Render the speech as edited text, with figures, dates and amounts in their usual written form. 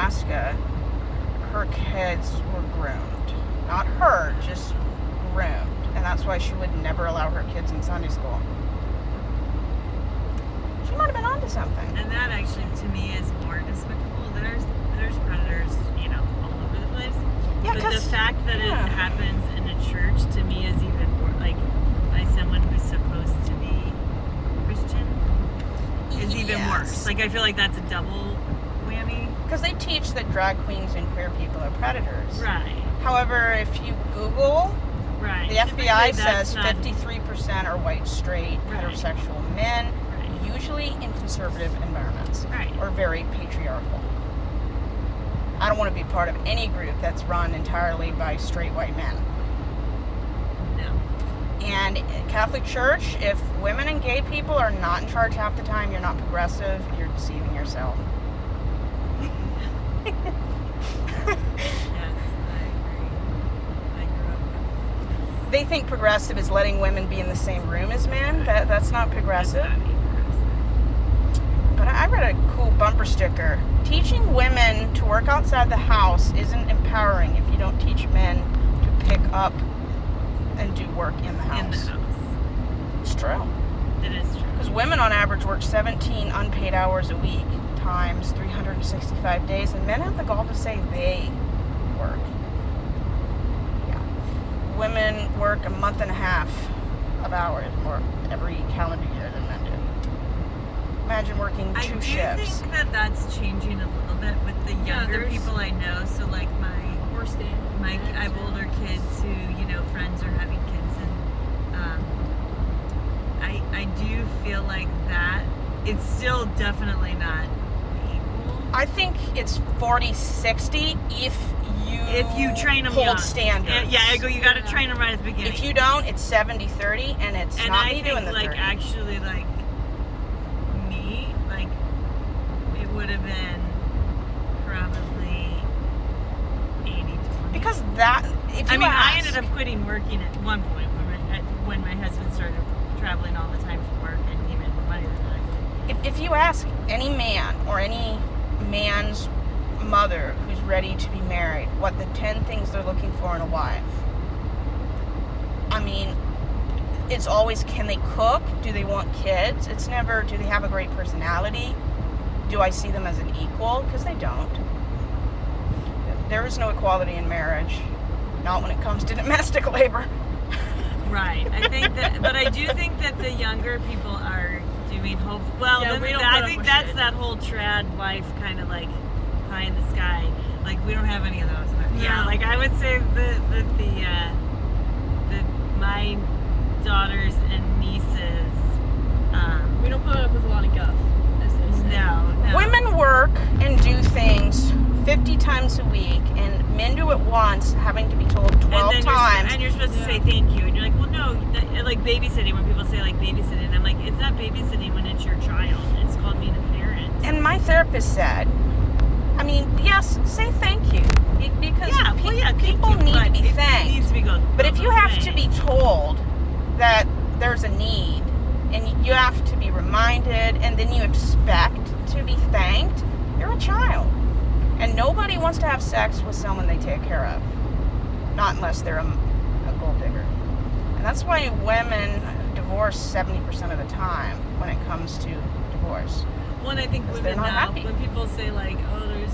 Alaska, her kids were groomed. Not her, just groomed. And that's why she would never allow her kids in Sunday school. She might have been onto something. And that actually, to me, is more despicable. There's predators, all over the place. Yeah, but the fact that it happens in a church, to me, is even more, like, by someone who's supposed to be Christian, is even worse. Like, I feel like that's a double whammy. Because they teach that drag queens and queer people are predators. Right. However, if you Google, right. the FBI says 53% are white, straight, heterosexual men, usually in conservative environments, or very patriarchal. I don't want to be part of any group that's run entirely by straight white men. No. And Catholic Church, if women and gay people are not in charge half the time, you're not progressive, you're deceiving yourself. Yes, I agree. I grew up with this. They think progressive is letting women be in the same room as men. That's not progressive. That's not progressive. But I read a cool bumper sticker. Teaching women to work outside the house isn't empowering if you don't teach men to pick up and do work in the house. In the house. It's true. It is true. Because women on average work 17 unpaid hours a week times 365 days, and men have the gall to say they work. Yeah. Women work a month and a half of hours more every calendar year than men do. Imagine working two shifts. I do think that's changing a little bit with the younger people I know. So like I have older kids who, friends are having kids, and I do feel like that it's still definitely not equal. I think it's 40-60 if you train them hold young. standards. You got to train them right at the beginning. If you don't, it's 70-30, and it's not me doing the 30. Actually, me, it would have been probably 80-20. Because I ended up quitting working at one point when my husband started traveling all the time for work, and he made more money than I. If you ask any man or any man's mother who's ready to be married what the 10 things they're looking for in a wife, it's always, can they cook? Do they want kids? It's never, do they have a great personality? Do I see them as an equal? Because they don't. There is no equality in marriage, not when it comes to domestic labor. Right. But I do think that the younger people are doing hope. Well, I think that's that whole trad wife kind of like pie in the sky. Like, we don't have any of those. No. Yeah. Like, I would say that my daughters and nieces. We don't put up with a lot of guff, as they say. No. Women work and do things 50 times a week, and men do it once, having to be told 12 times. And you're supposed to say thank you. And you're like, well, no, like babysitting, when people say, like, babysitting, I'm like, it's not babysitting when it's your child. It's called being a parent. And my therapist said, yes, say thank you. Because people need to be thanked. It needs to be good. But if you have to be told that there's a need, and you have to be reminded, and then you expect to be thanked, you're a child. And nobody wants to have sex with someone they take care of. Not unless they're a gold digger. And that's why women divorce 70% of the time when it comes to divorce. Well, and I think women now, when people say, like, oh, there's